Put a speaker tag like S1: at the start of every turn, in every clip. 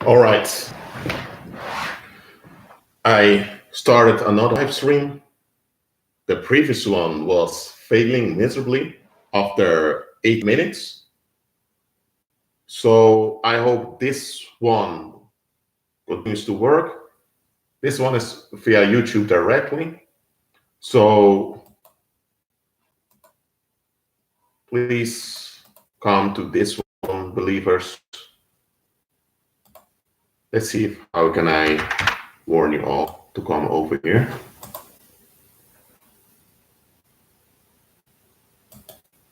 S1: All right. I started another live stream. The previous one was failing miserably after 8 minutes. So I hope this one continues to work. This one is via YouTube directly. So please come to this one, believers. Let's see how can I warn you all to come over here.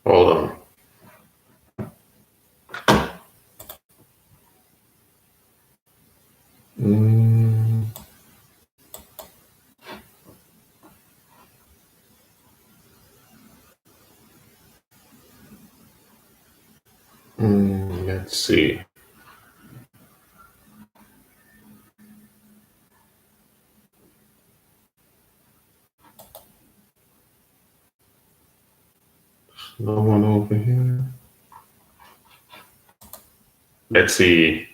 S1: Hold on. Let's see. No one over here. Let's see.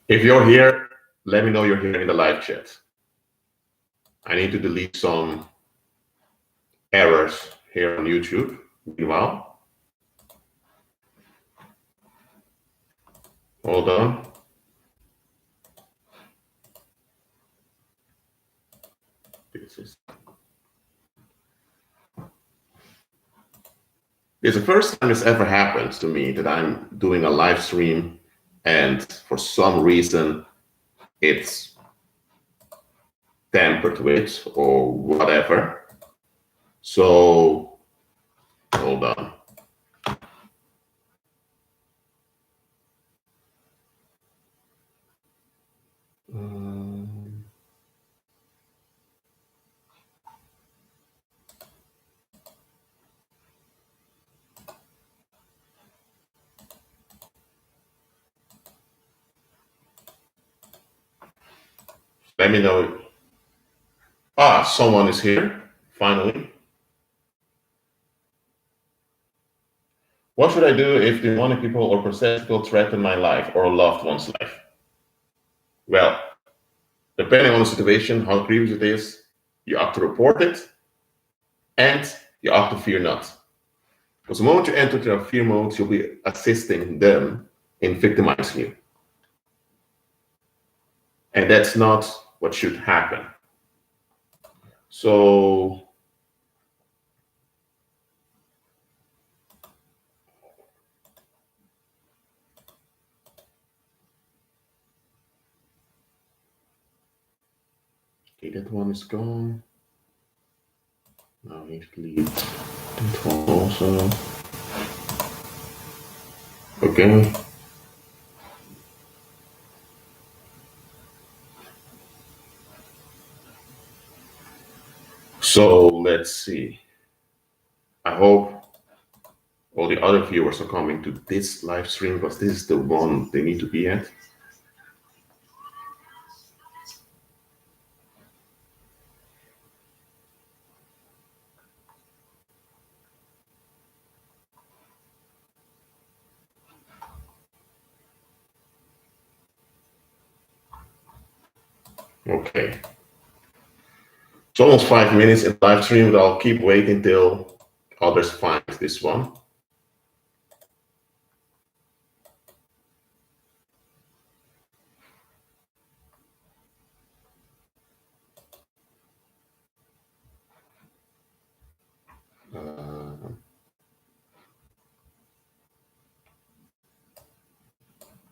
S1: If you're here, let me know you're here in the live chat. I need to delete some errors here on YouTube. Meanwhile, hold on. This is the first time this ever happens to me, that I'm doing a live stream and for some reason it's tampered with or whatever. So hold on. Let me know. Someone is here, finally. What should I do if demonic people or possessed people threaten my life or a loved one's life? Well, depending on the situation, how grievous it is, you have to report it and you have to fear not. Because the moment you enter into a fear mode, you'll be assisting them in victimizing you. And that's not what should happen. So okay, that one is gone. Now I need to delete that one also. Okay. So let's see. I hope all the other viewers are coming to this live stream, because this is the one they need to be at. Okay. It's almost 5 minutes in live stream, but I'll keep waiting till others find this one.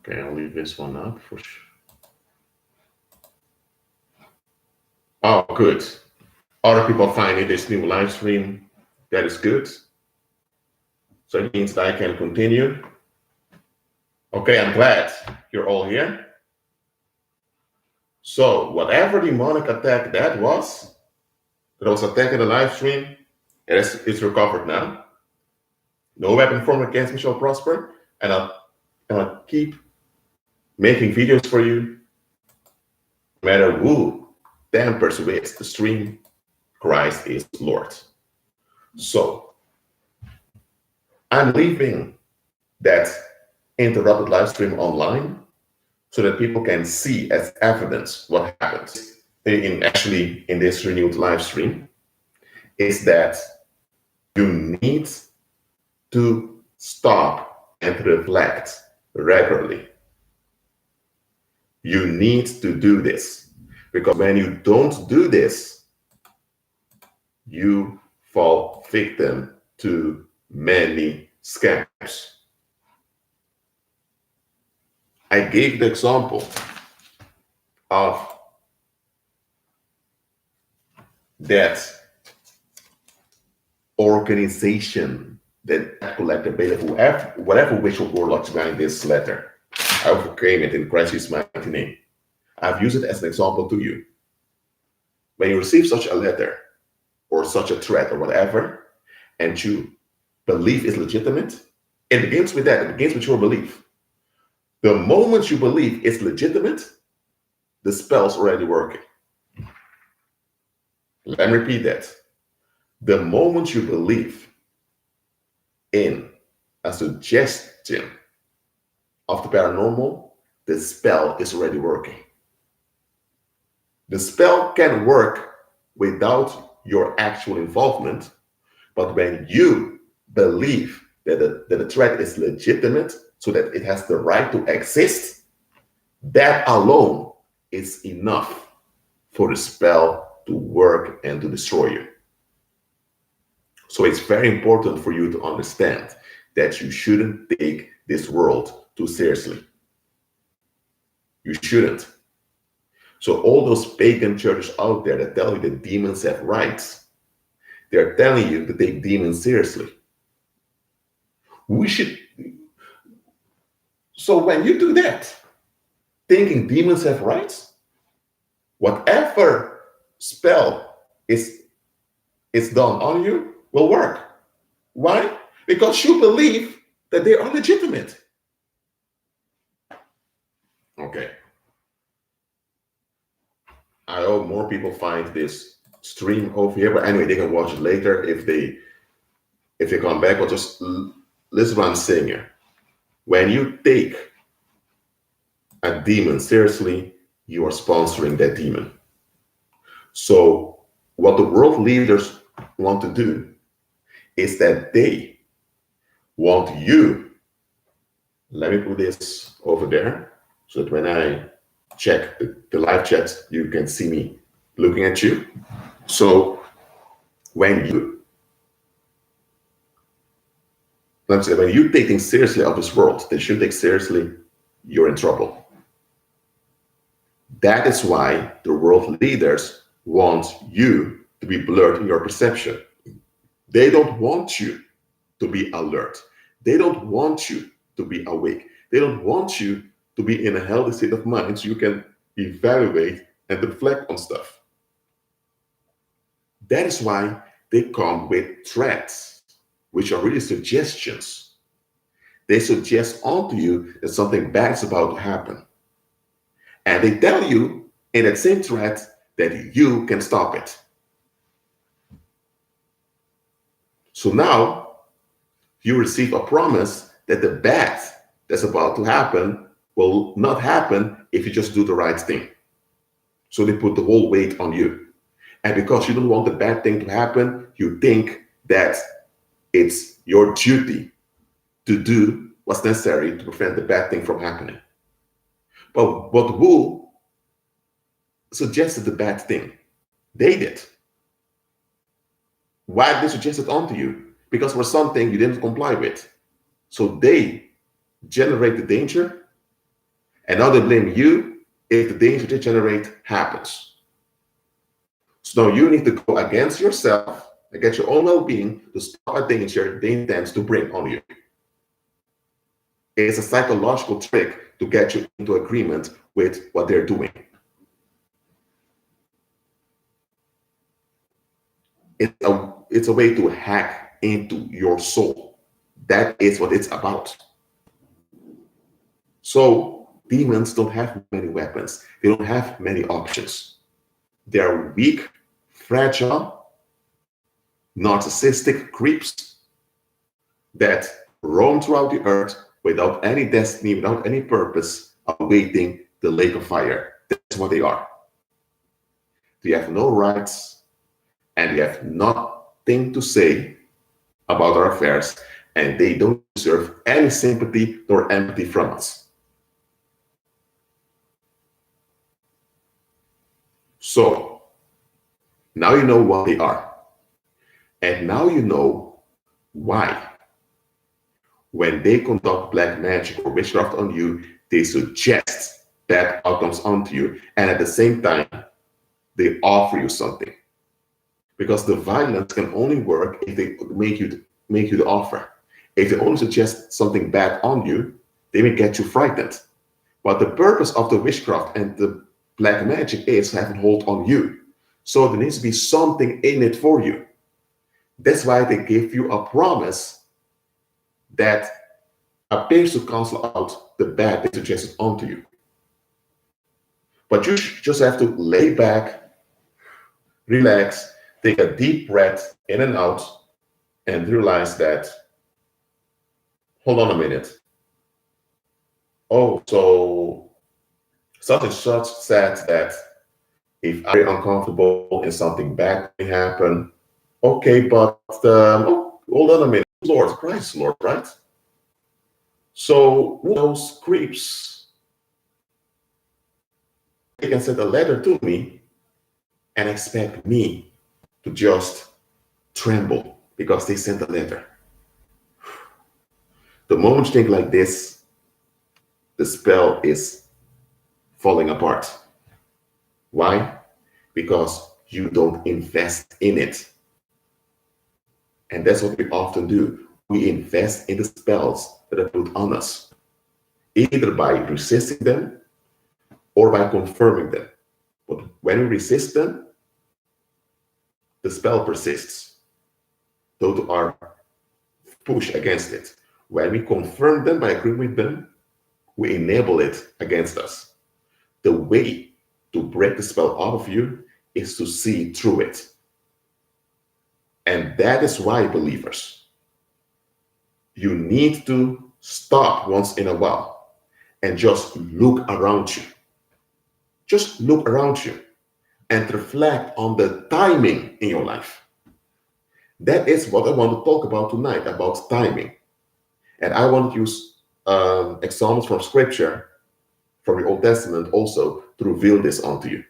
S1: Okay, I'll leave this one up for sure. Oh, good. Other people finding this new live stream. That is good. So it means that I can continue. Okay, I'm glad you're all here. So whatever demonic attack that was attacking the live stream, it's recovered now. No weapon formed against me shall prosper, and I'll keep making videos for you, no matter who tampers with the stream. Christ is Lord. So I'm leaving that interrupted live stream online. so that people can see as evidence what happens. In this renewed live stream, is that you need to stop and reflect regularly. You need to do this, because when you don't do this, you fall victim to many scams. I gave the example of that organization that collected data, whatever visual warlocks behind this letter. I overcame it in Christ's mighty name. I've used it as an example to you. When you receive such a letter or such a threat or whatever, and you believe is legitimate, it begins with that. It begins with your belief. The moment you believe it's legitimate, the spell's already working. Let me repeat that. The moment you believe in a suggestion of the paranormal, the spell is already working. The spell can work without your actual involvement, but when you believe that the threat is legitimate, so that it has the right to exist, that alone is enough for the spell to work and to destroy you. So it's very important for you to understand that you shouldn't take this world too seriously. You shouldn't. So all those pagan churches out there that tell you that demons have rights, they're telling you to take demons seriously. So when you do that, thinking demons have rights, whatever spell is done on you will work. Why? Because you believe that they are legitimate. Okay. I hope more people find this stream over here, but anyway, they can watch it later if they come back. Or just listen what I'm saying here. When you take a demon seriously, you are sponsoring that demon. So what the world leaders want to do is that they want you, let me put this over there, so that when I check the live chat, you can see me looking at you. So when you take things seriously of this world, they should take seriously, you're in trouble. That is why the world leaders want you to be blurred in your perception. They don't want you to be alert. They don't want you to be awake. They don't want you to be in a healthy state of mind so you can evaluate and reflect on stuff. That is why they come with threats, which are really suggestions. They suggest onto you that something bad is about to happen. And they tell you in that same threat that you can stop it. So now you receive a promise that the bad that's about to happen will not happen if you just do the right thing. So they put the whole weight on you. And because you don't want the bad thing to happen, you think that it's your duty to do what's necessary to prevent the bad thing from happening. But who suggested the bad thing? They did. Why did they suggest it onto you? Because it was something you didn't comply with. So they generate the danger, and now they blame you if the danger they generate happens. So now you need to go against yourself, against your own well-being, to stop a danger they intend to bring on you. It's a psychological trick to get you into agreement with what they're doing. It's a way to hack into your soul. That is what it's about. So demons don't have many weapons. They don't have many options. They're weak, fragile, narcissistic creeps that roam throughout the earth without any destiny, without any purpose, awaiting the lake of fire. That's what they are. They have no rights and they have nothing to say about our affairs, and they don't deserve any sympathy nor empathy from us. So now you know what they are. And now you know why. When they conduct black magic or witchcraft on you, they suggest bad outcomes onto you. And at the same time, they offer you something. Because the violence can only work if they make you the offer. If they only suggest something bad on you, they may get you frightened. But the purpose of the witchcraft and the black magic is to have a hold on you. So there needs to be something in it for you. That's why they give you a promise that appears to cancel out the bad they suggested onto you. But you just have to lay back, relax, take a deep breath in and out, and realize that, hold on a minute. Oh, so such and such said that if I'm uncomfortable and something bad may happen, okay, but hold on a minute. Lord, Christ, Lord, right? So those creeps, they can send a letter to me and expect me to just tremble because they sent a letter. The moment you think like this, the spell is falling apart. Why? Because you don't invest in it. And that's what we often do. We invest in the spells that are put on us, either by resisting them or by confirming them. But when we resist them, the spell persists. Those are push against it. When we confirm them by agreeing with them, we enable it against us. The way to break the spell out of you is to see through it. And that is why, believers, you need to stop once in a while and just look around you. Just look around you and reflect on the timing in your life. That is what I want to talk about tonight, about timing. And I want to use examples from Scripture, from the Old Testament also, to reveal this onto you.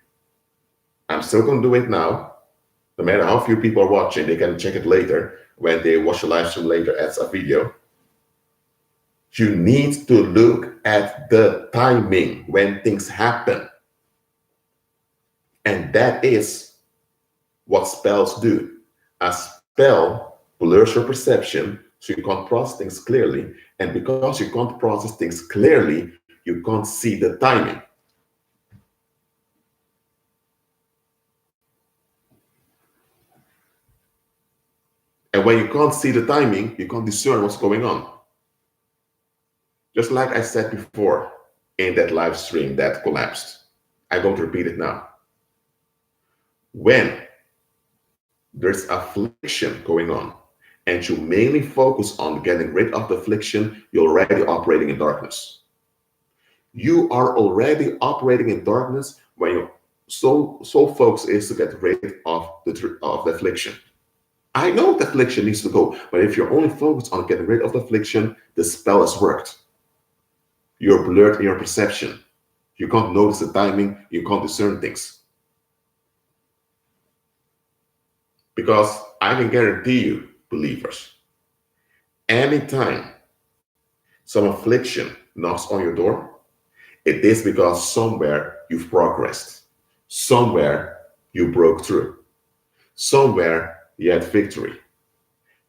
S1: I'm still going to do it now. No matter how few people are watching, they can check it later when they watch the live stream later as a video. You need to look at the timing when things happen. And that is what spells do. A spell blurs your perception so you can't process things clearly. And because you can't process things clearly, you can't see the timing. And when you can't see the timing, you can't discern what's going on. Just like I said before in that live stream that collapsed. I'm going to repeat it now. When there's affliction going on and you mainly focus on getting rid of the affliction, you're already operating in darkness. You are already operating in darkness when your so focus is to get rid of the affliction. I know the affliction needs to go, but if you're only focused on getting rid of the affliction, the spell has worked. You're blurred in your perception. You can't notice the timing. You can't discern things. Because I can guarantee you, believers, anytime some affliction knocks on your door, it is because somewhere you've progressed. Somewhere you broke through. Somewhere you had victory.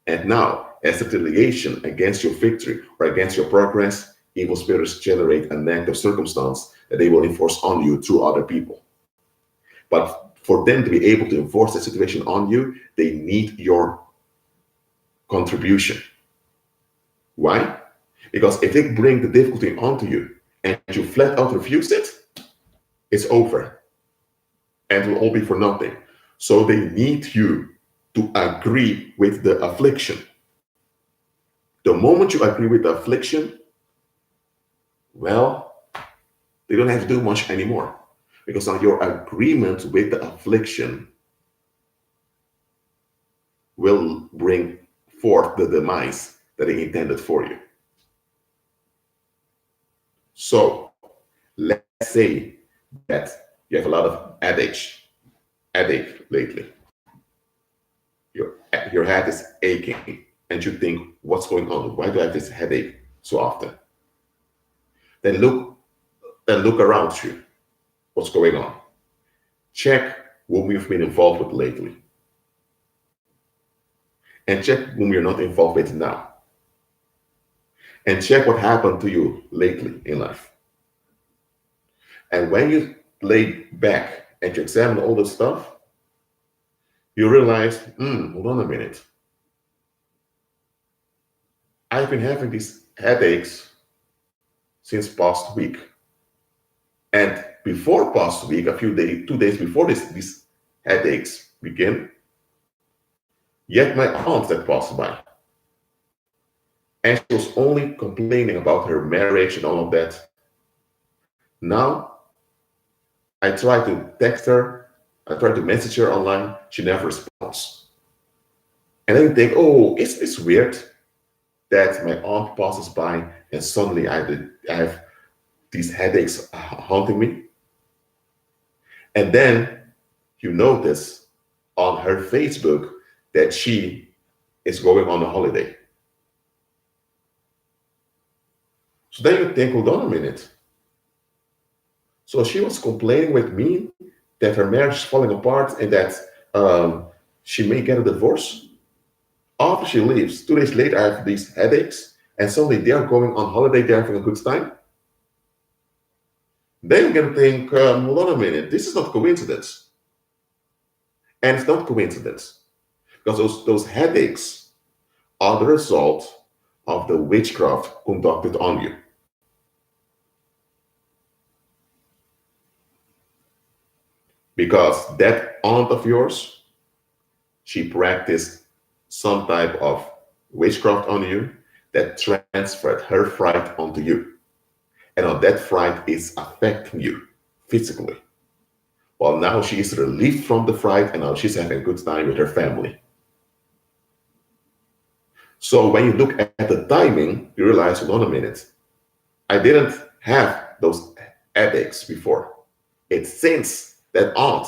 S1: And now, as a retaliation against your victory or against your progress, evil spirits generate a negative circumstance that they will enforce on you through other people. But for them to be able to enforce that situation on you, they need your contribution. Why? Because if they bring the difficulty onto you and you flat out refuse it, it's over. And it will all be for nothing. So they need you to agree with the affliction. The moment you agree with the affliction, well, They don't have to do much anymore because now your agreement with the affliction will bring forth the demise that he intended for you. So let's say that you have a lot of headache lately. Your head is aching and you think, what's going on? Why do I have this headache so often? Then look around you. What's going on? Check whom you've been involved with lately. And check whom you're not involved with now. And check what happened to you lately in life. And when you lay back and you examine all this stuff, you realize, hold on a minute. I've been having these headaches since past week. And before past week, 2 days before these headaches begin, yet my aunt that passed by. And she was only complaining about her marriage and all of that. Now, I try to text her, I try to message her online, she never responds. And then you think, oh, it's weird that my aunt passes by and suddenly I have these headaches haunting me. And then you notice on her Facebook that she is going on a holiday. So then you think, hold on a minute. So she was complaining with me that her marriage is falling apart and that she may get a divorce. After she leaves, 2 days later, I have these headaches, and suddenly they are going on holiday, they're having a good time. Then you're going to think, hold on a minute, this is not coincidence. And it's not coincidence, because those headaches are the result of the witchcraft conducted on you. Because that aunt of yours, she practiced some type of witchcraft on you that transferred her fright onto you. And now that fright is affecting you physically. Well, now she is relieved from the fright and now she's having a good time with her family. So when you look at the timing, you realize, hold on a minute, I didn't have those headaches before. It's since that aunt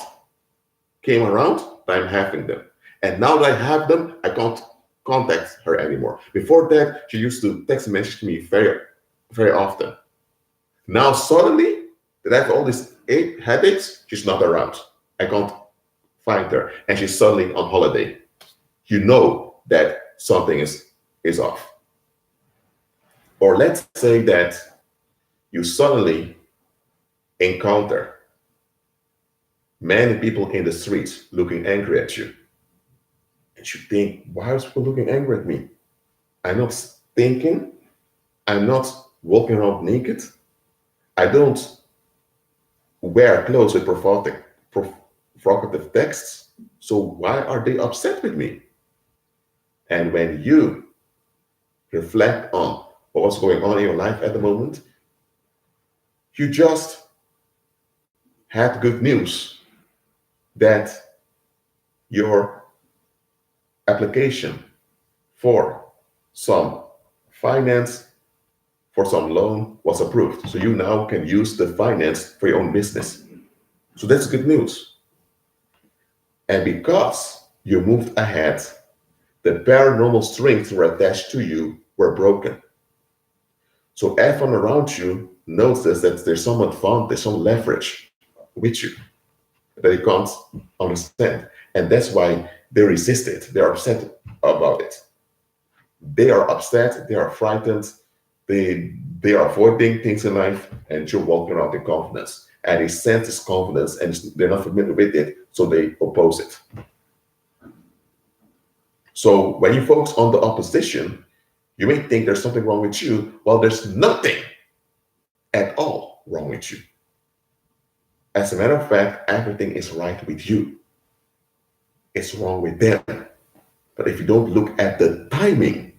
S1: came around that I'm having them. And now that I have them, I can't contact her anymore. Before that, she used to text message me very, very often. Now suddenly that I have all these headaches, she's not around. I can't find her. And she's suddenly on holiday. You know that something is off. Or let's say that you suddenly encounter many people in the streets looking angry at you. And you think, why are people looking angry at me? I'm not thinking. I'm not walking around naked. I don't wear clothes with provocative texts. So why are they upset with me? And when you reflect on what's going on in your life at the moment, you just had good news that your application for some finance, for some loan was approved. So you now can use the finance for your own business. So that's good news. And because you moved ahead, the paranormal strings that were attached to you were broken. So everyone around you notices that there's some advantage, some leverage with you that they can't understand. And that's why they resist it. They're upset about it. They are upset, they are frightened, they are avoiding things in life, and you're walking around in confidence. And they sense this confidence and they're not familiar with it, so they oppose it. So when you focus on the opposition, you may think there's something wrong with you. Well, there's nothing at all wrong with you. As a matter of fact, everything is right with you. It's wrong with them. But if you don't look at the timing,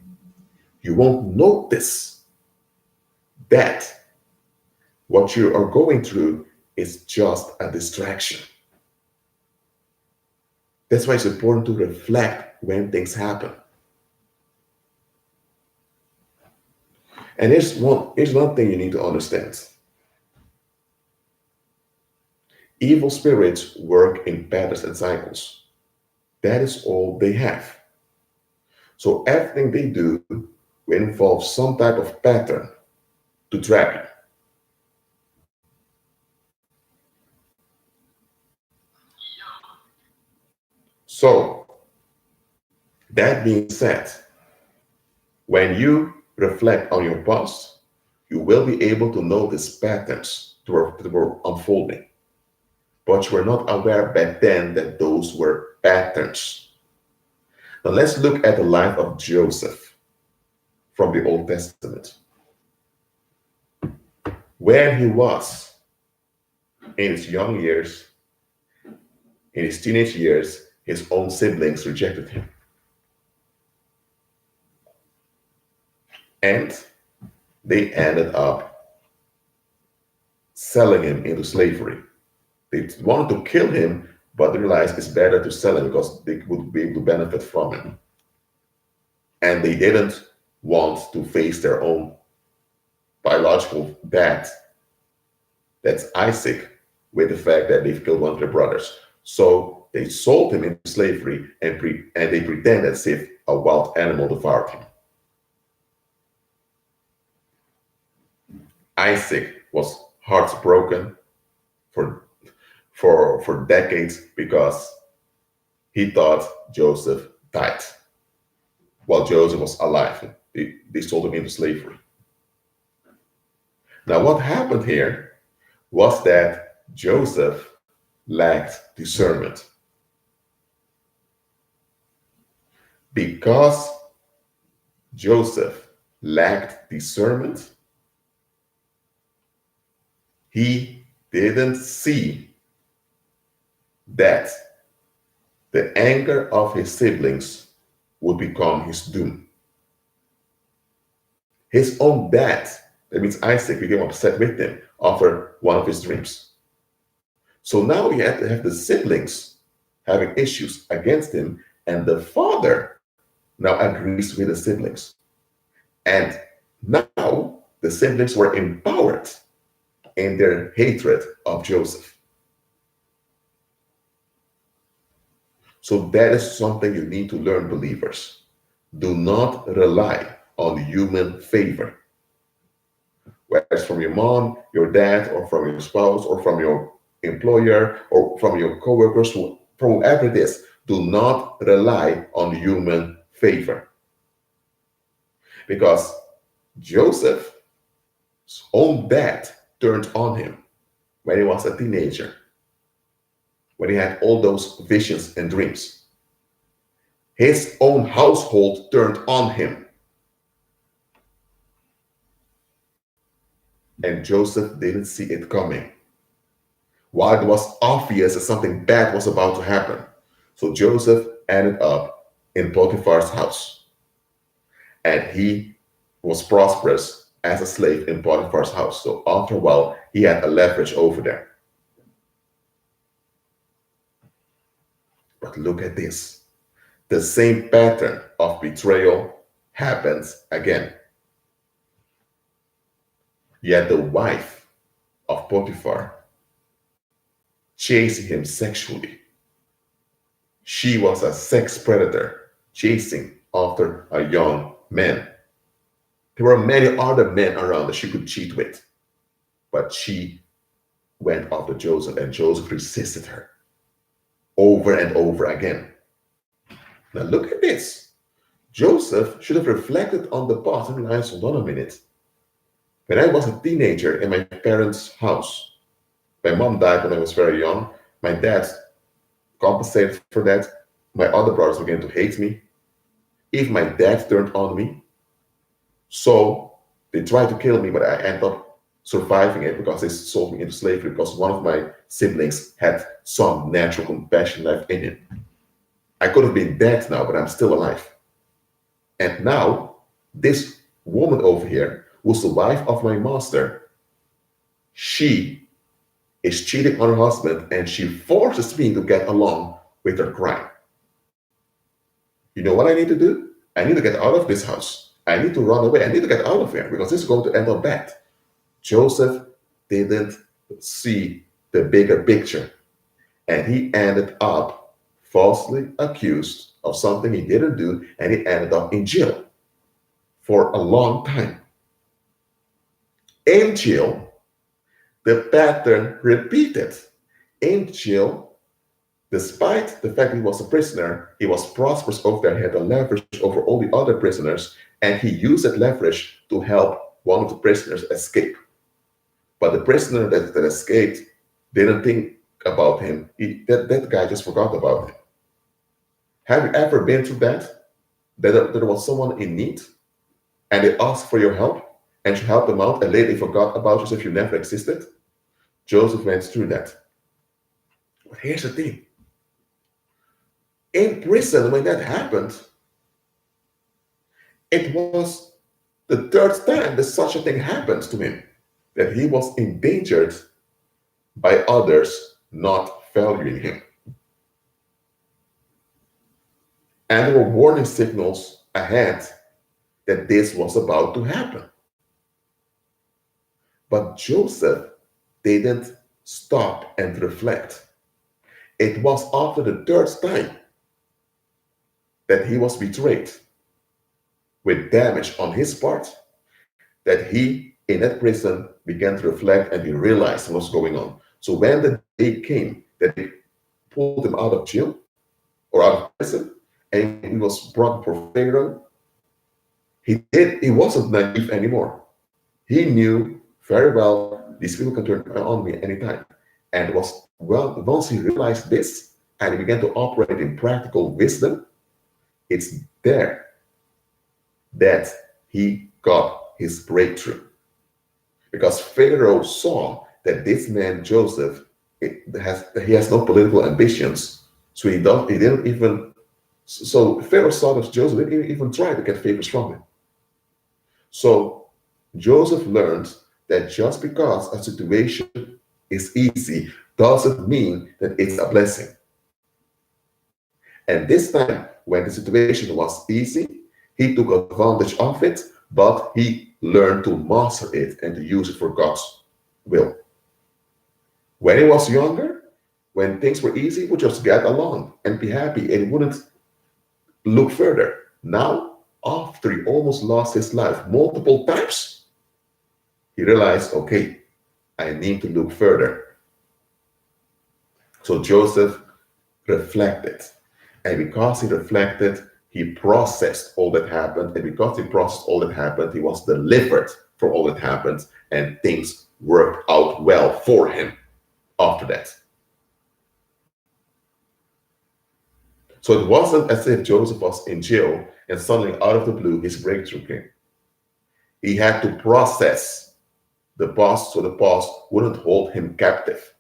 S1: you won't notice that What you are going through is just a distraction. That's why it's important to reflect when things happen. And here's one thing you need to understand. Evil spirits work in patterns and cycles. That is all they have. So everything they do will involve some type of pattern to trap you. So that being said, when you reflect on your past, you will be able to notice patterns that were unfolding. But you were not aware back then that those were patterns. Now let's look at the life of Joseph from the Old Testament. When he was in his young years, in his teenage years, his own siblings rejected him. And they ended up selling him into slavery. They wanted to kill him, but they realized it's better to sell him because they would be able to benefit from him. And they didn't want to face their own biological dad, that's Isaac, with the fact that they've killed one of their brothers. So they sold him into slavery and they pretend as if a wild animal devoured him. Isaac was heartbroken for decades because he thought Joseph died while Joseph was alive. They sold him into slavery. Now, what happened here was that Joseph lacked discernment. Because Joseph lacked discernment, he didn't see that the anger of his siblings would become his doom. His own dad, that means Isaac, became upset with him after one of his dreams. So now he had to have the siblings having issues against him, and the father now agrees with the siblings. And now the siblings were empowered in their hatred of Joseph. So that is something you need to learn, believers. Do not rely on human favor. Whether it's from your mom, your dad, or from your spouse, or from your employer, or from your coworkers, from whoever it is, do not rely on human favor. Because Joseph's own dad turned on him when he was a teenager, when he had all those visions and dreams. His own household turned on him. And Joseph didn't see it coming. While it was obvious that something bad was about to happen. So Joseph ended up in Potiphar's house. And he was prosperous as a slave in Potiphar's house. So after a while, he had a leverage over there. But look at this. The same pattern of betrayal happens again. Yet the wife of Potiphar chased him sexually. She was a sex predator chasing after a young man. There were many other men around that she could cheat with, but she went after Joseph, and Joseph resisted her over and over again. Now look at this. Joseph should have reflected on the past and realized, hold on a minute. When I was a teenager in my parents' house, my mom died when I was very young. My dad compensated for that. My other brothers began to hate me. Even my dad turned on me. So they tried to kill me, but I ended up surviving it because they sold me into slavery because one of my siblings had some natural compassion left in him. I could have been dead now, but I'm still alive. And now, this woman over here, who's the wife of my master, she is cheating on her husband and she forces me to get along with her crime. You know what I need to do? I need to get out of this house. I need to run away. I need to get out of here because this is going to end up bad. Joseph didn't see the bigger picture, and he ended up falsely accused of something he didn't do, and he ended up in jail for a long time. In jail, the pattern repeated. In jail, despite the fact he was a prisoner, he was prosperous over there, he had a leverage over all the other prisoners, and he used that leverage to help one of the prisoners escape. But the prisoner that escaped didn't think about him. That guy just forgot about him. Have you ever been through that? That there was someone in need and they asked for your help and you helped them out and later they forgot about you as if you never existed? Joseph went through that. But here's the thing. In prison, when that happened, it was the third time that such a thing happened to him, that he was endangered by others not valuing him. And there were warning signals ahead that this was about to happen. But Joseph didn't stop and reflect. It was after the third time that he was betrayed with damage on his part that he, in that prison, began to reflect and he realized what was going on. So when the day came that they pulled him out of jail or out of prison and he was brought before Pharaoh, he wasn't naive anymore. He knew very well these people can turn on me anytime. And it was once he realized this and he began to operate in practical wisdom, it's there that he got his breakthrough. Because Pharaoh saw that this man Joseph has no political ambitions, so so Pharaoh saw that Joseph didn't even try to get favors from him. So Joseph learned that just because a situation is easy doesn't mean that it's a blessing. And this time, when the situation was easy, he took advantage of it, but he learned to master it and to use it for God's will. When he was younger, when things were easy, he would just get along and be happy and he wouldn't look further. Now, after he almost lost his life multiple times, he realized, okay, I need to look further. So Joseph reflected. And because he reflected, he processed all that happened. And because he processed all that happened, he was delivered from all that happened. And things worked out well for him after that. So it wasn't as if Joseph was in jail and suddenly out of the blue, his breakthrough came. He had to process the past so the past wouldn't hold him captive.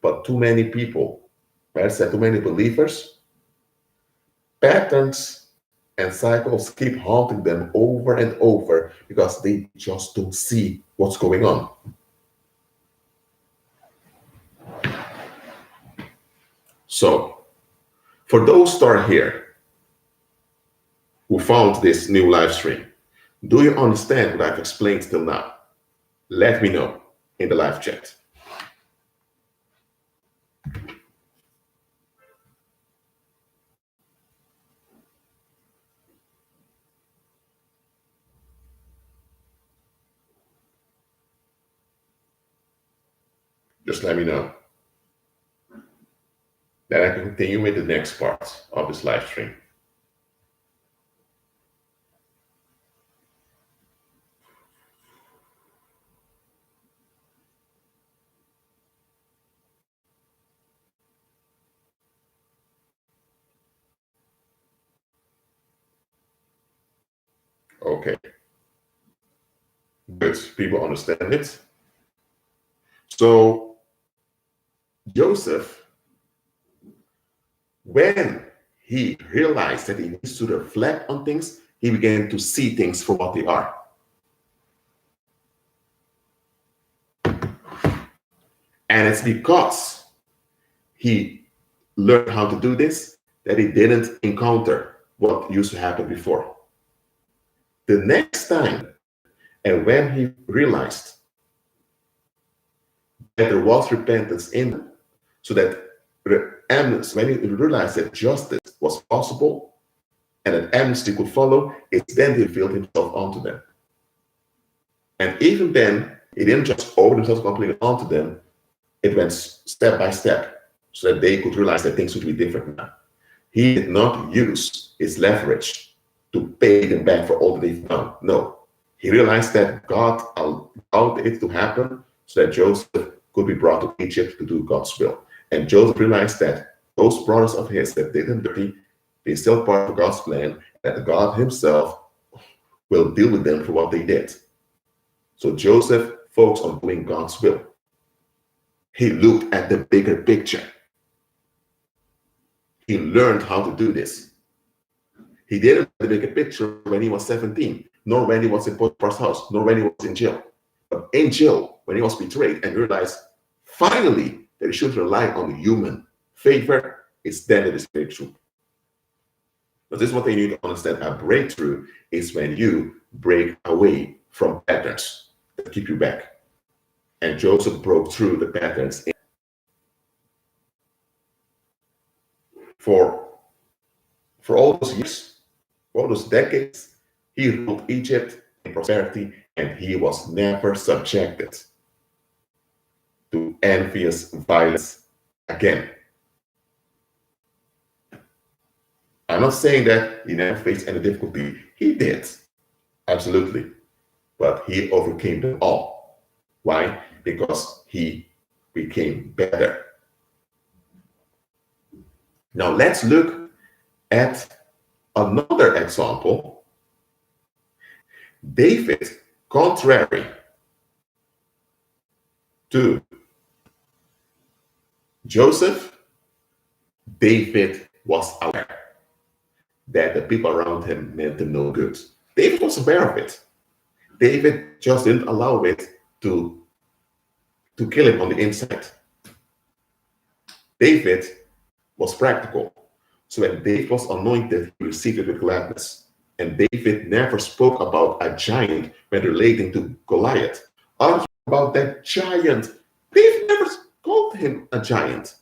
S1: But too many people, too many believers, patterns and cycles keep haunting them over and over because they just don't see what's going on. So, for those that are here who found this new live stream, do you understand what I've explained till now? Let me know in the live chat. Just let me know. Then I can continue with the next part of this live stream. Okay. Good. People understand it. So, Joseph, when he realized that he needs to reflect on things, he began to see things for what they are. And it's because he learned how to do this that he didn't encounter what used to happen before. The next time, and when he realized that there was repentance in him, so that when he realized that justice was possible and that amnesty could follow, it's then he revealed himself onto them. And even then, he didn't just open himself completely onto them. It went step by step so that they could realize that things would be different now. He did not use his leverage to pay them back for all that they've done. No. He realized that God allowed it to happen so that Joseph could be brought to Egypt to do God's will. And Joseph realized that those brothers of his that did him dirty, they're still part of God's plan, that God himself will deal with them for what they did. So Joseph focused on doing God's will. He looked at the bigger picture. He learned how to do this. He didn't look at the bigger picture when he was 17, nor when he was in Potiphar's house, nor when he was in jail. But in jail, when he was betrayed and realized finally that he should rely on human favor, it's then that his breakthrough. But this is what they need to understand. A breakthrough is when you break away from patterns that keep you back. And Joseph broke through the patterns. For all those years, for all those decades, he ruled Egypt in prosperity, and he was never subjected to envious violence again. I'm not saying that he never faced any difficulty. He did, absolutely. But he overcame them all. Why? Because he became better. Now let's look at another example. David, contrary to Joseph, David was aware that the people around him meant him no good. David was aware of it. David just didn't allow it to kill him on the inside. David was practical. So when David was anointed, he received it with gladness. And David never spoke about a giant when relating to Goliath. Others about that giant. David never called him a giant.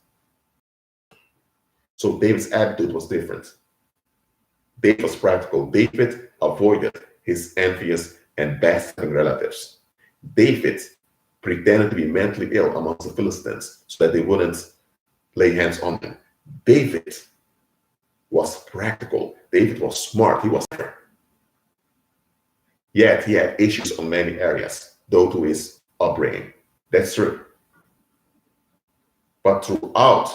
S1: So David's attitude was different. David was practical. David avoided his envious and backstabbing relatives. David pretended to be mentally ill amongst the Philistines so that they wouldn't lay hands on him. David was practical. David was smart. He was clever. Yet he had issues on many areas, due to his upbringing. That's true. But throughout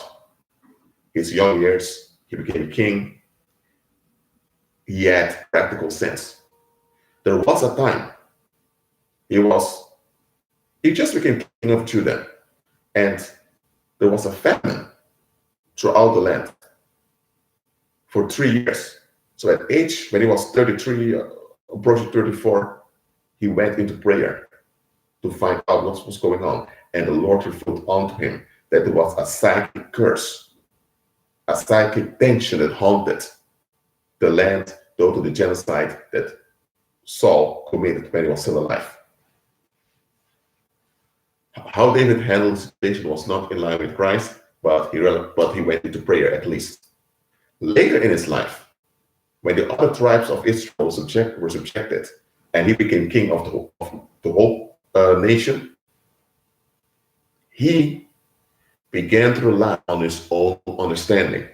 S1: his young years, he became king. He had practical sense. There was a time he just became king of Judah, and there was a famine throughout the land for 3 years. So at age, when he was 33, approaching 34, he went into prayer to find out what was going on. And the Lord revealed unto him that there was a psychic curse, a psychic tension that haunted the land due to the genocide that Saul committed when he was still alive. How David handled the situation was not in line with Christ, but he went into prayer at least. Later in his life, when the other tribes of Israel were subjected, and he became king of the whole nation, he began to rely on his own understanding.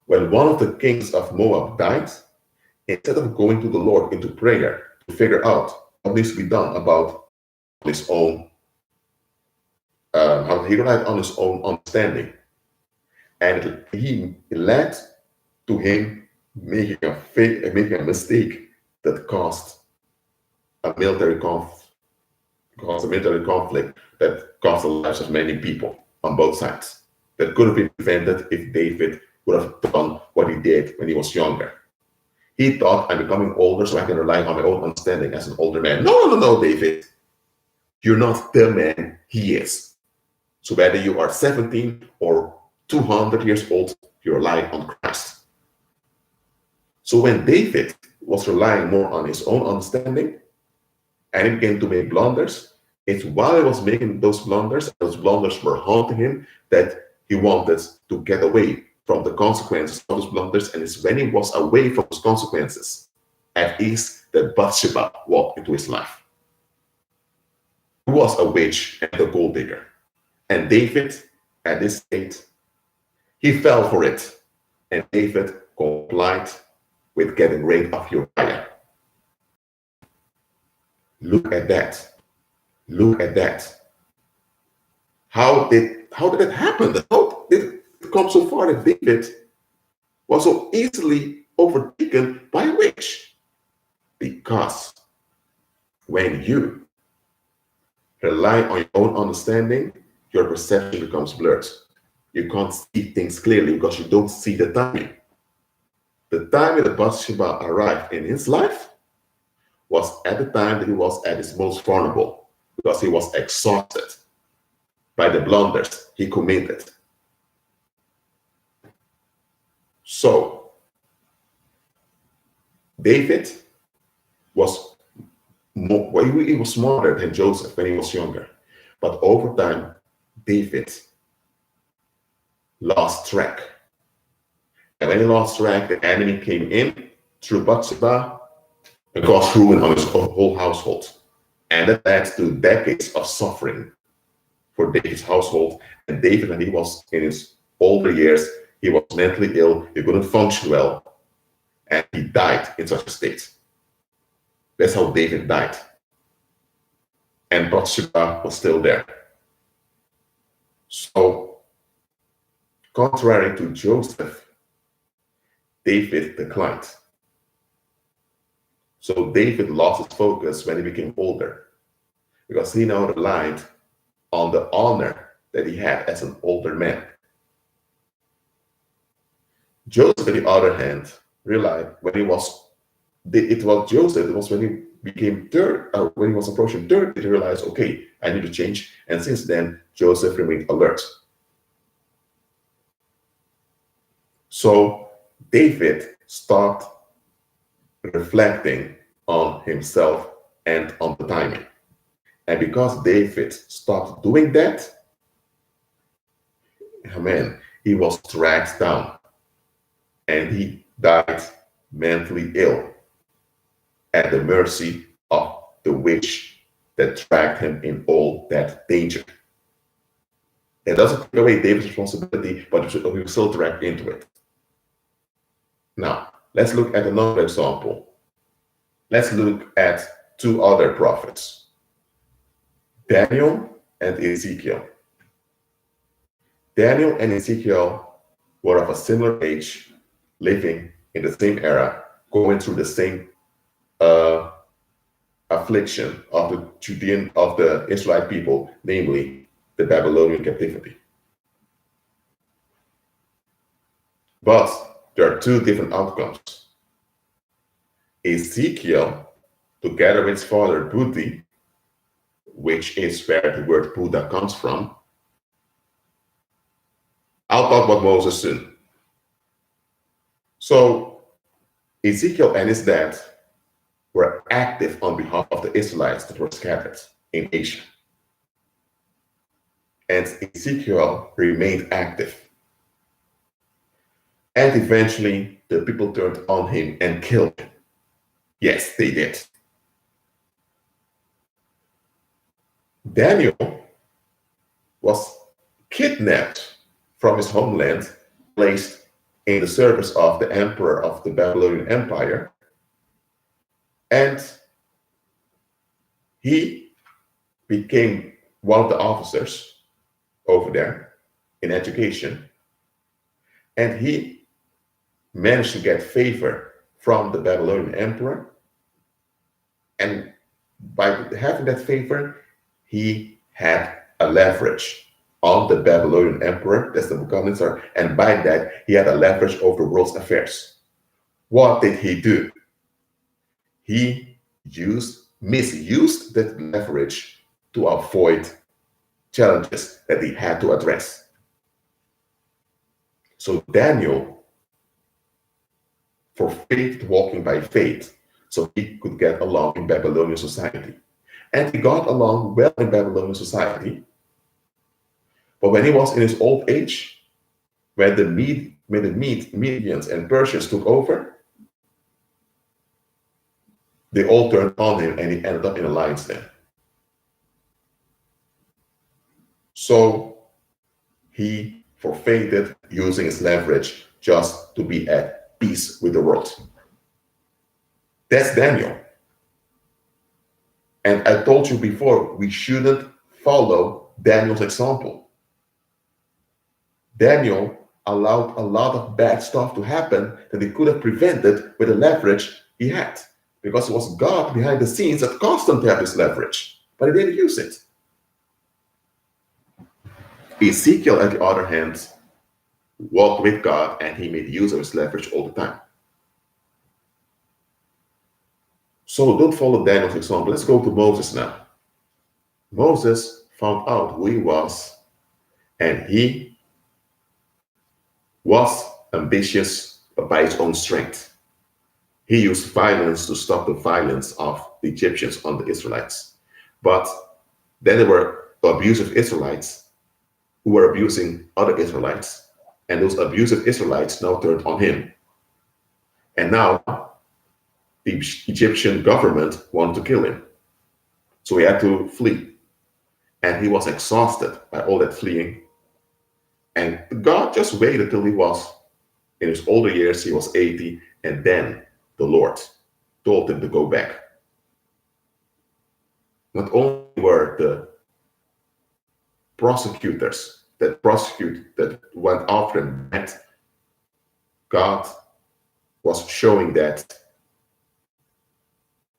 S1: When one of the kings of Moab died, instead of going to the Lord into prayer to figure out what needs to be done about his own, how he relied on his own understanding, and he led to him making a mistake that caused a military conflict that cost the lives of many people on both sides. That could have been prevented if David would have done what he did when he was younger. He thought, I'm becoming older so I can rely on my own understanding as an older man. No, David. You're not the man he is. So whether you are 17 or 200 years old, you rely on Christ. So when David was relying more on his own understanding and he began to make blunders, it's while he was making those blunders were haunting him, that he wanted to get away from the consequences of those blunders. And it's when he was away from those consequences, at ease, that Bathsheba walked into his life. He was a witch and a gold digger. And David, at this state, he fell for it. And David complied with getting rid of Uriah. Look at that. Look at that. How did it happen? How did it come so far that David was so easily overtaken by a witch? Because when you rely on your own understanding, your perception becomes blurred. You can't see things clearly because you don't see the timing. The timing that Bathsheba arrived in his life was at the time that he was at his most vulnerable, because he was exhausted by the blunders he committed. So, David was he was smarter than Joseph when he was younger. But over time, David lost track. And when he lost track, the enemy came in through Bathsheba and caused ruin on his whole household. And that led to decades of suffering for David's household. And David, when he was in his older years, he was mentally ill, he couldn't function well, and he died in such a state. That's how David died. And Bathsheba was still there. So, contrary to Joseph, David declined. So David lost his focus when he became older, because he now relied on the honor that he had as an older man. Joseph, on the other hand, realized when he was Joseph, it was when he became when he was approaching 30, he realized, okay, I need to change. And since then, Joseph remained alert. So David stopped reflecting on himself and on the timing. And because David stopped doing that, he was dragged down and he died mentally ill at the mercy of the witch that dragged him in all that danger. It doesn't take away David's responsibility, but he was still dragged into it. Now, let's look at another example. Let's look at two other prophets, Daniel and Ezekiel. Daniel and Ezekiel were of a similar age, living in the same era, going through the same affliction of the Israelite people, namely the Babylonian captivity. But there are two different outcomes. Ezekiel, together with his father Buddhi, which is where the word Buddha comes from. I'll talk about Moses soon. So Ezekiel and his dad were active on behalf of the Israelites that were scattered in Asia. And Ezekiel remained active. And eventually, the people turned on him and killed him. Yes, they did. Daniel was kidnapped from his homeland, placed in the service of the emperor of the Babylonian Empire, and he became one of the officers over there in education, and he managed to get favor from the Babylonian emperor, and by having that favor, he had a leverage on the Babylonian emperor, that's the Nebuchadnezzar, and by that, he had a leverage over the world's affairs. What did he do? He misused that leverage to avoid challenges that he had to address. So Daniel, for faith, walking by faith, so he could get along in Babylonian society. And he got along well in Babylonian society. But when he was in his old age, when the Medians and Persians took over, they all turned on him and he ended up in a lion's den. So he forfeited using his leverage just to be at peace with the world. That's Daniel. And I told you before, we shouldn't follow Daniel's example. Daniel allowed a lot of bad stuff to happen that he could have prevented with the leverage he had. Because it was God behind the scenes that caused him to have this leverage. But he didn't use it. Ezekiel, on the other hand, walked with God and he made use of his leverage all the time. So don't follow Daniel's example. Let's go to Moses now. Moses found out who he was, and he was ambitious by his own strength. He used violence to stop the violence of the Egyptians on the Israelites. But then there were abusive Israelites who were abusing other Israelites, and those abusive Israelites now turned on him. And now the Egyptian government wanted to kill him. So he had to flee. And he was exhausted by all that fleeing. And God just waited till he was in his older years, he was 80, and then the Lord told him to go back. Not only were the prosecutors that went after him, that God was showing that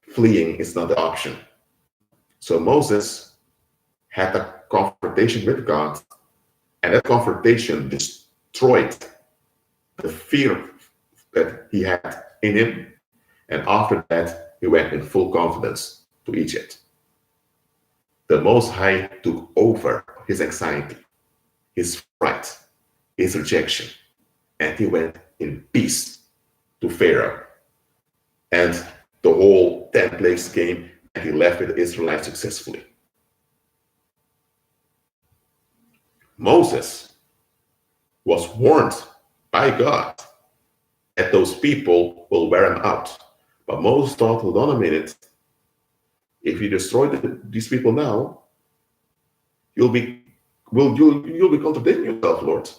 S1: fleeing is not the option. So Moses had a confrontation with God, and that confrontation destroyed the fear that he had in him. And after that, he went in full confidence to Egypt. The Most High took over his anxiety, his fright, his rejection, and he went in peace to Pharaoh. And the whole 10 plagues came, and he left with the Israelites successfully. Moses was warned by God that those people will wear him out. But Moses thought, hold on a minute, if you destroy these people now, you'll be contradicting yourself, Lord.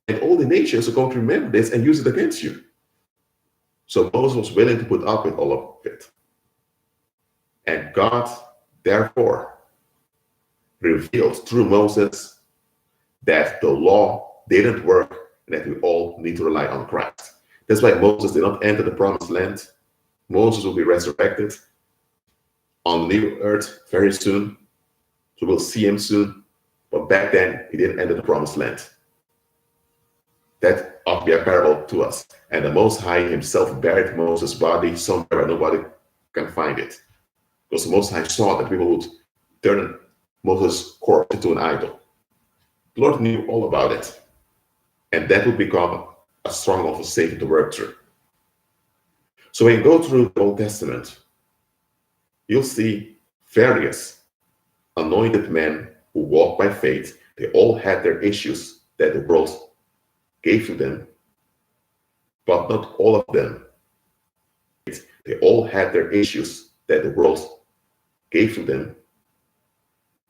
S1: And all the nations are going to remember this and use it against you. So Moses was willing to put up with all of it. And God, therefore, revealed through Moses that the law didn't work and that we all need to rely on Christ. That's why Moses did not enter the promised land. Moses will be resurrected on the new earth very soon. So we'll see him soon. But back then, he didn't enter the promised land. That ought to be a parable to us. And the Most High himself buried Moses' body somewhere where nobody can find it. Because the Most High saw that people would turn Moses' corpse into an idol. The Lord knew all about it. And that would become a stronghold for Satan to work through. So when you go through the Old Testament, you'll see various anointed men who walk by faith. They all had their issues that the world gave to them, but not all of them. They all had their issues that the world gave to them,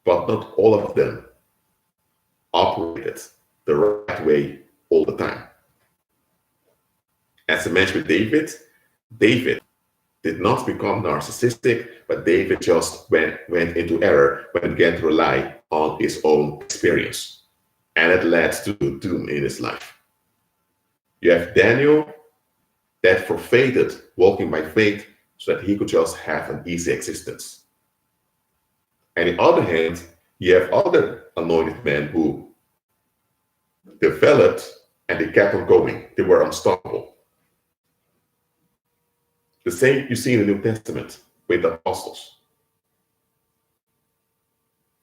S1: but not all of them operated the right way all the time. As I mentioned with David did not become narcissistic, but David just went into error when he began to rely on his own experience. And it led to doom in his life. You have Daniel that forfeited walking by faith so that he could just have an easy existence. And on the other hand, you have other anointed men who developed and they kept on going. They were unstoppable. The same you see in the New Testament with the apostles.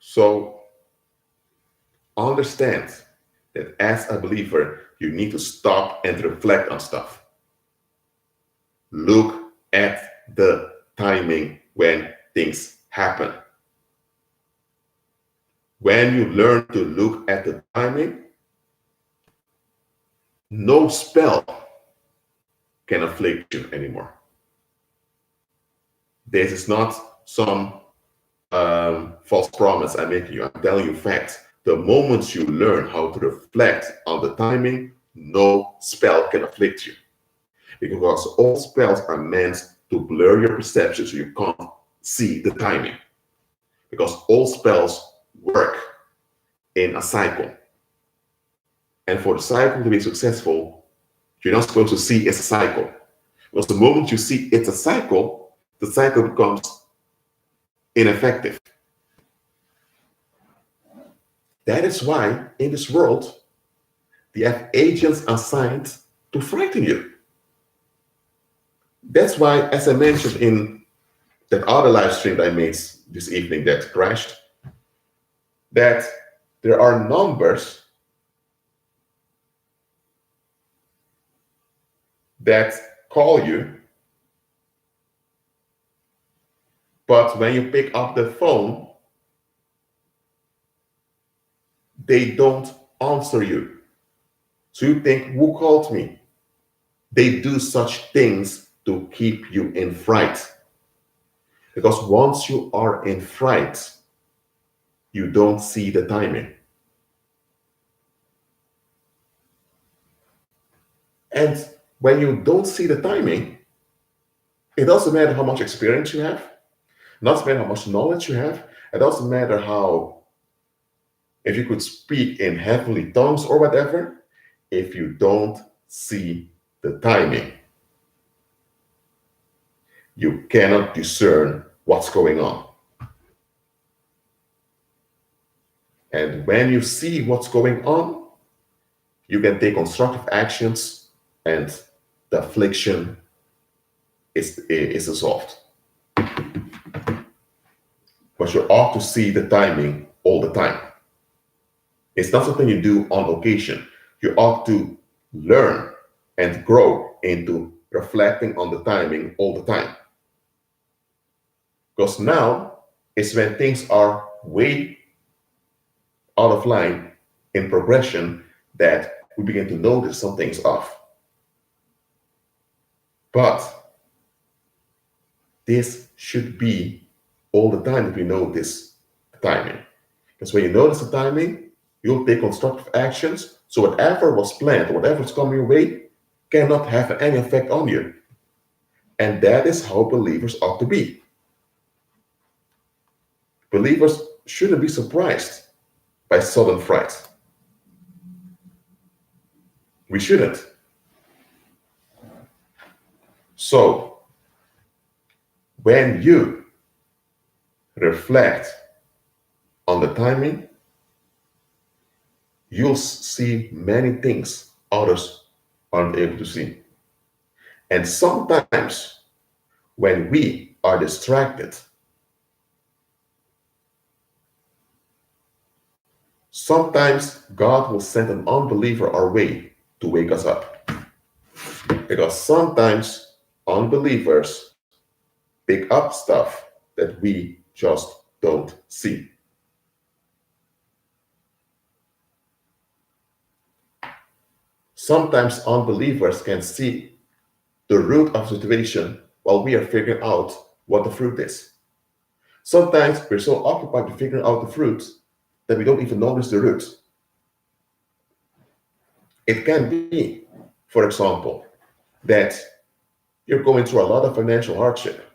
S1: So understand that as a believer, you need to stop and reflect on stuff. Look at the timing when things happen. When you learn to look at the timing, no spell can afflict you anymore. This is not some false promise I'm making you. I'm telling you facts. The moment you learn how to reflect on the timing, no spell can afflict you. Because all spells are meant to blur your perception so you can't see the timing. Because all spells work in a cycle. And for the cycle to be successful, you're not supposed to see it's a cycle. Because the moment you see it's a cycle, the cycle becomes ineffective. That is why in this world, they have agents assigned to frighten you. That's why, as I mentioned in that other live stream that I made this evening that crashed, that there are numbers that call you, but when you pick up the phone, they don't answer you. So you think, who called me? They do such things to keep you in fright. Because once you are in fright, you don't see the timing. And when you don't see the timing, it doesn't matter how much experience you have, it doesn't matter how much knowledge you have, it doesn't matter if you could speak in heavenly tongues or whatever, if you don't see the timing, you cannot discern what's going on. And when you see what's going on, you can take constructive actions and the affliction is dissolved. But you ought to see the timing all the time. It's not something you do on occasion. You ought to learn and grow into reflecting on the timing all the time. Because now is when things are way out of line in progression that we begin to notice some things off. But this should be all the time that we notice the timing. Because when you notice the timing, you'll take constructive actions. So whatever was planned, whatever's coming your way, cannot have any effect on you. And that is how believers ought to be. Believers shouldn't be surprised by sudden fright. We shouldn't. So, when you reflect on the timing, you'll see many things others aren't able to see. And sometimes, when we are distracted, sometimes God will send an unbeliever our way to wake us up. Because sometimes unbelievers pick up stuff that we just don't see. Sometimes unbelievers can see the root of the situation while we are figuring out what the fruit is. Sometimes we're so occupied with figuring out the fruit that we don't even notice the root. It can be, for example, that you're going through a lot of financial hardship,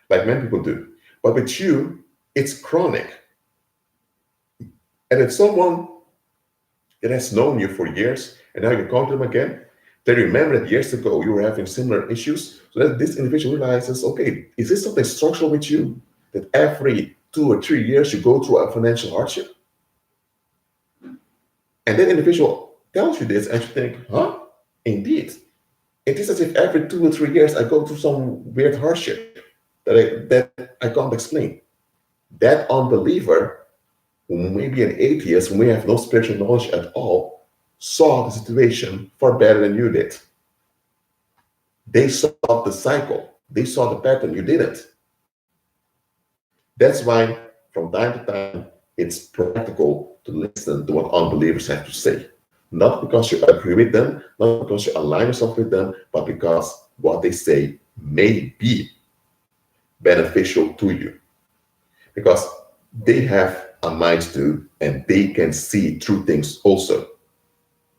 S1: like many people do. But with you, it's chronic. And if someone that has known you for years, and now you come to them again, they remember that years ago you were having similar issues, so that this individual realizes, okay, is this something structural with you, that every 2 or 3 years you go through a financial hardship? And that individual tells you this, and you think, huh? Indeed. It is as if every 2 or 3 years I go through some weird hardship that I can't explain. That unbeliever maybe an atheist who may have no spiritual knowledge at all, saw the situation far better than you did. They saw the cycle. They saw the pattern. You didn't. That's why from time to time, it's practical to listen to what unbelievers have to say. Not because you agree with them, not because you align yourself with them, but because what they say may be beneficial to you. Because they have a mind too, and they can see through things also.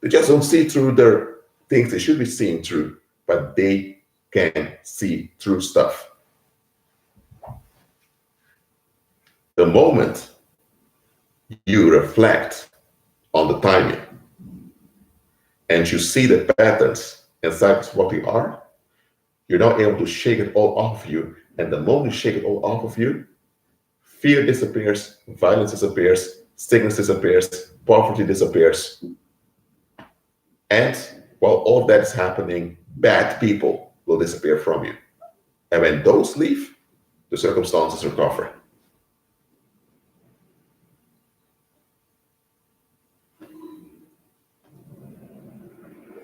S1: They just don't see through the things they should be seeing through, but they can see through stuff. The moment you reflect on the timing and you see the patterns inside what they are, you're now able to shake it all off you. And the moment you shake it all off of you, fear disappears, violence disappears, sickness disappears, poverty disappears. And while all of that is happening, bad people will disappear from you. And when those leave, the circumstances recover.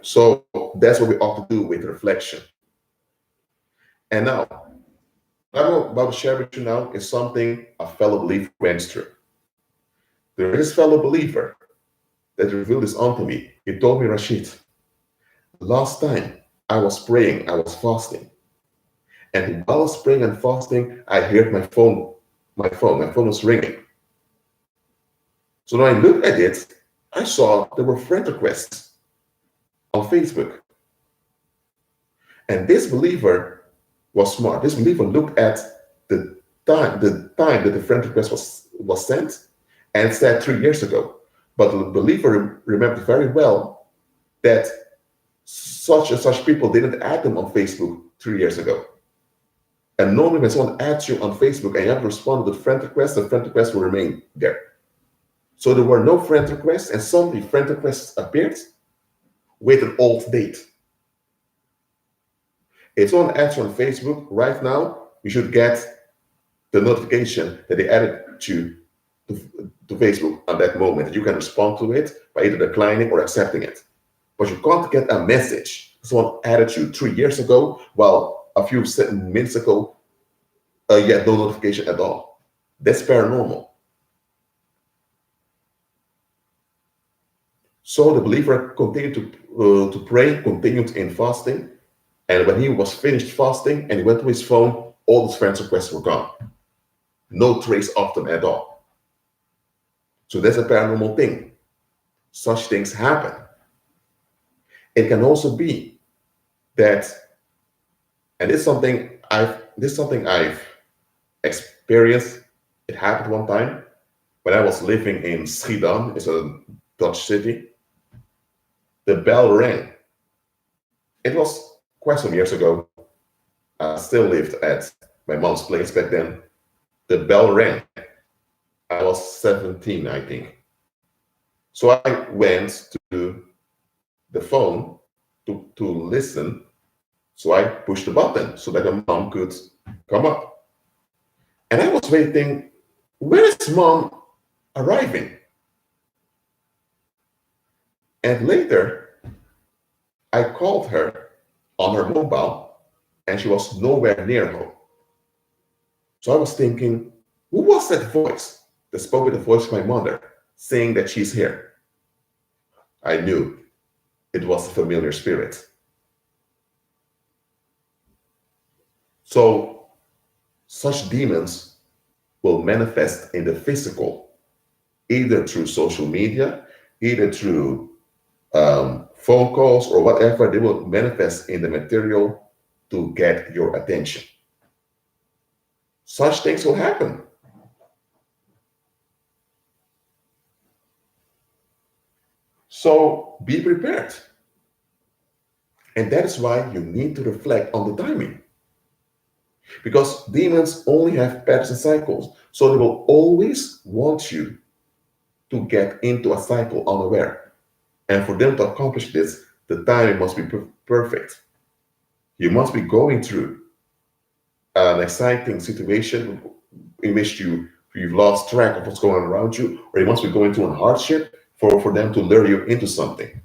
S1: So that's what we ought to do with reflection. And now, what I'm about to share with you now is something a fellow believer went through. There is a fellow believer that revealed this unto me. He told me, Rashid, last time I was praying, I was fasting. And while I was praying and fasting, I heard my phone was ringing. So when I looked at it, I saw there were friend requests on Facebook. And this believer was smart. This believer looked at the time that the friend request was sent and said 3 years ago. But the believer remembered very well that such and such people didn't add them on Facebook 3 years ago. And normally when someone adds you on Facebook and you have to respond to the friend request will remain there. So there were no friend requests, and suddenly friend requests appeared with an old date. If someone adds you on Facebook right now, you should get the notification that they added you to Facebook at that moment. You can respond to it by either declining or accepting it. But you can't get a message. Someone added you 3 years ago, while a few minutes ago, you had no notification at all. That's paranormal. So the believer continued to pray, continued in fasting. And when he was finished fasting and he went to his phone, all his friends' requests were gone. No trace of them at all. So that's a paranormal thing. Such things happen. It can also be that, and this is something I've experienced. It happened one time when I was living in Schiedam. It's a Dutch city. The bell rang. It was quite some years ago. I still lived at my mom's place back then. The bell rang. I was 17, I think. So I went to the phone to listen. So I pushed the button so that the mom could come up. And I was waiting, where is mom arriving? And later, I called her on her mobile, and she was nowhere near home. So I was thinking, who was that voice that spoke with the voice of my mother, saying that she's here? I knew it was a familiar spirit. So such demons will manifest in the physical, either through social media, either through phone calls or whatever. They will manifest in the material to get your attention. Such things will happen. So be prepared. And that is why you need to reflect on the timing. Because demons only have patterns and cycles. So they will always want you to get into a cycle unaware. And for them to accomplish this, the timing must be perfect. You must be going through an exciting situation in which you you've lost track of what's going on around you, or you must be going through a hardship for them to lure you into something.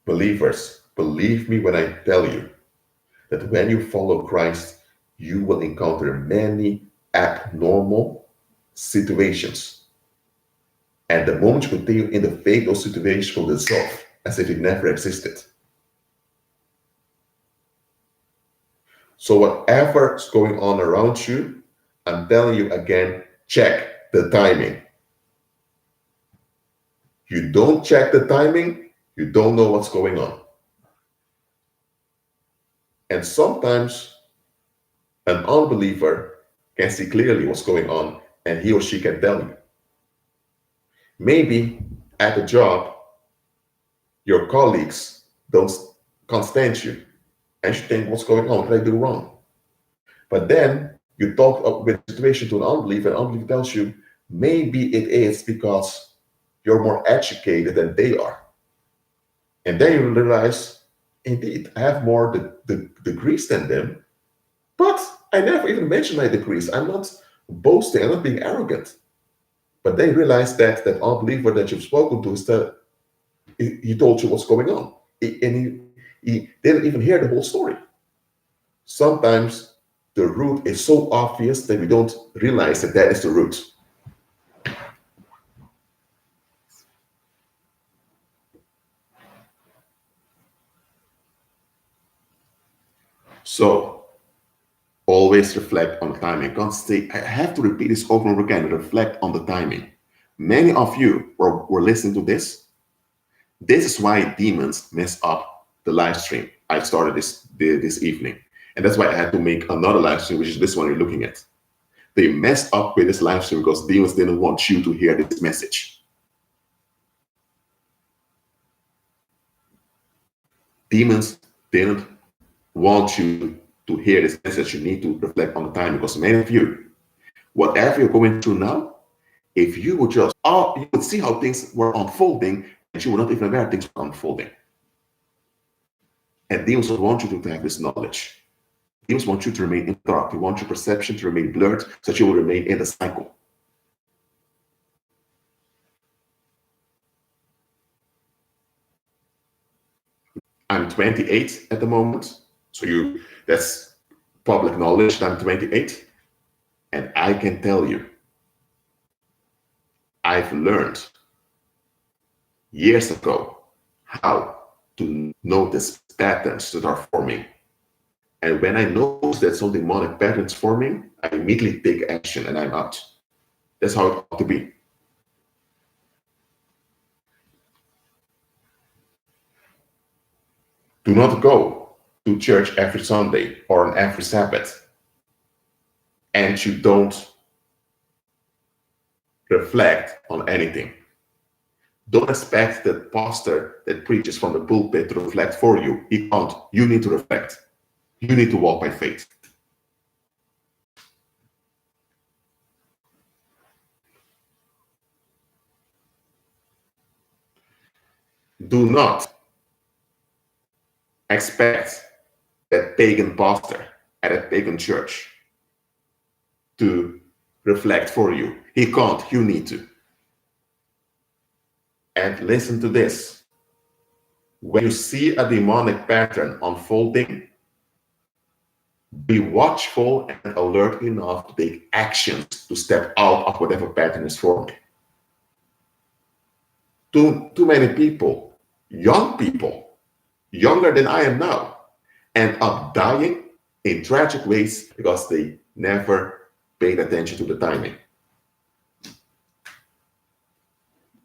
S1: Believers, believe me when I tell you that when you follow Christ, you will encounter many abnormal situations. And the moment you continue in the faith, those situations will dissolve as if it never existed. So whatever's going on around you, I'm telling you again, check the timing. You don't check the timing, you don't know what's going on. And sometimes an unbeliever can see clearly what's going on, and he or she can tell you. Maybe at the job, your colleagues can't stand you, and you think, what's going on? What did I do wrong? But then you talk up with the situation to an unbeliever, and unbeliever tells you, maybe it is because you're more educated than they are. And then you realize, indeed, I have more the degrees than them, but I never even mentioned my degrees. I'm not boasting, I'm not being arrogant. But then you realize that that unbeliever that you've spoken to is that he told you what's going on. And he didn't even hear the whole story. Sometimes the root is so obvious that we don't realize that that is the root. So always reflect on the timing. Can't stay. I have to repeat this over and over again. Reflect on the timing. Many of you were listening to this. This is why demons mess up the live stream I started this evening. And that's why I had to make another live stream, which is this one you're looking at. They messed up with this live stream because demons didn't want you to hear this message. Demons didn't want you to hear this message. You need to reflect on the time, because many of you, whatever you're going through now, if you would just, you would see how things were unfolding, and you would not even aware things were unfolding. And demons don't want you to have this knowledge. Demons want you to remain in the dark. They want your perception to remain blurred so that you will remain in the cycle. I'm 28 at the moment. So that's public knowledge that I'm 28. And I can tell you, I've learned years ago how to notice patterns that are forming. And when I notice that some demonic patterns forming, I immediately take action and I'm out. That's how it ought to be. Do not go to church every Sunday or on every Sabbath, and you don't reflect on anything. Don't expect the pastor that preaches from the pulpit to reflect for you. He can't. You need to reflect. You need to walk by faith. Do not expect that pagan pastor at a pagan church to reflect for you. He can't. You need to. And listen to this. When you see a demonic pattern unfolding, be watchful and alert enough to take actions to step out of whatever pattern is forming. Too many people, young people, younger than I am now, end up dying in tragic ways because they never paid attention to the timing.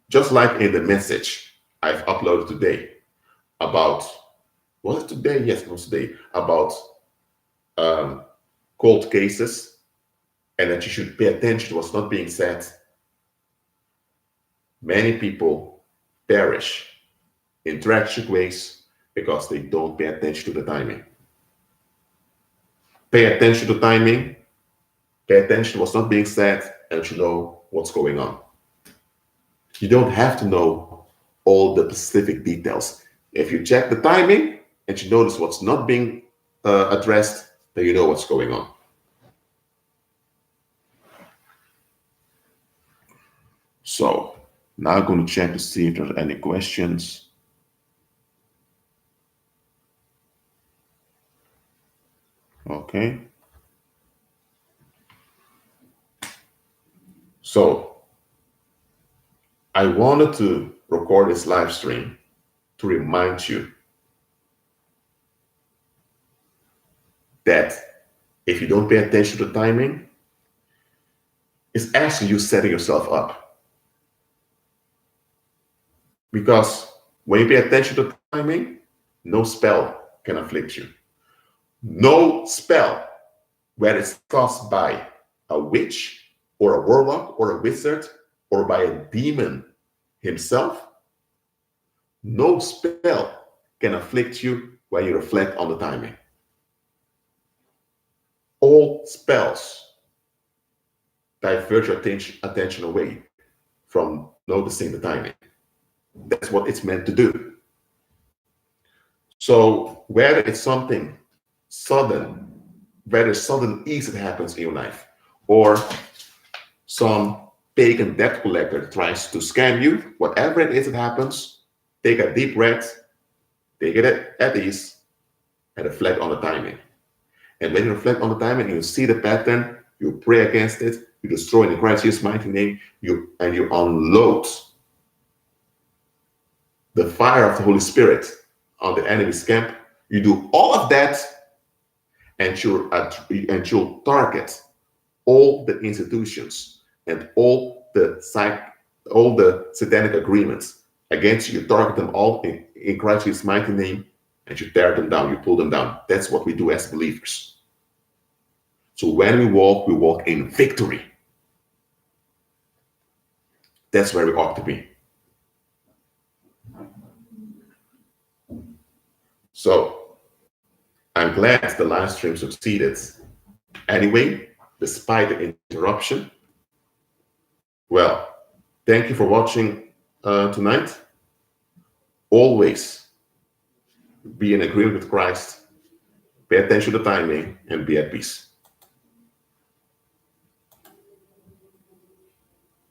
S1: Just like in the message I've uploaded today about, was it today? Yes, it was today, about cold cases, and that you should pay attention to what's not being said. Many people perish in tragic ways because they don't pay attention to the timing. Pay attention to timing, pay attention to what's not being said, and you know what's going on. You don't have to know all the specific details. If you check the timing and you notice what's not being addressed, then you know what's going on. So now I'm going to check to see if there's any questions. Okay. So I wanted to record this live stream to remind you that if you don't pay attention to timing, it's actually you setting yourself up. Because when you pay attention to timing, no spell can afflict you. No spell, whether it's caused by a witch or a warlock or a wizard or by a demon himself, no spell can afflict you when you reflect on the timing. All spells divert your attention away from noticing the timing. That's what it's meant to do. So whether it's something sudden, whether sudden ease that happens in your life, or some pagan debt collector tries to scam you, whatever it is that happens, take a deep breath, take it at ease, and reflect on the timing. And when you reflect on the timing and you see the pattern, you pray against it, you destroy in Christ Jesus' mighty name, you unload the fire of the Holy Spirit on the enemy's camp. You do all of that, and you'll target all the institutions and all the satanic agreements against you. You target them all in Christ Jesus' mighty name, and you tear them down, you pull them down. That's what we do as believers. So when we walk in victory. That's where we ought to be. So I'm glad the live stream succeeded. Anyway, despite the interruption. Well, thank you for watching tonight. Always be in agreement with Christ. Pay attention to timing and be at peace.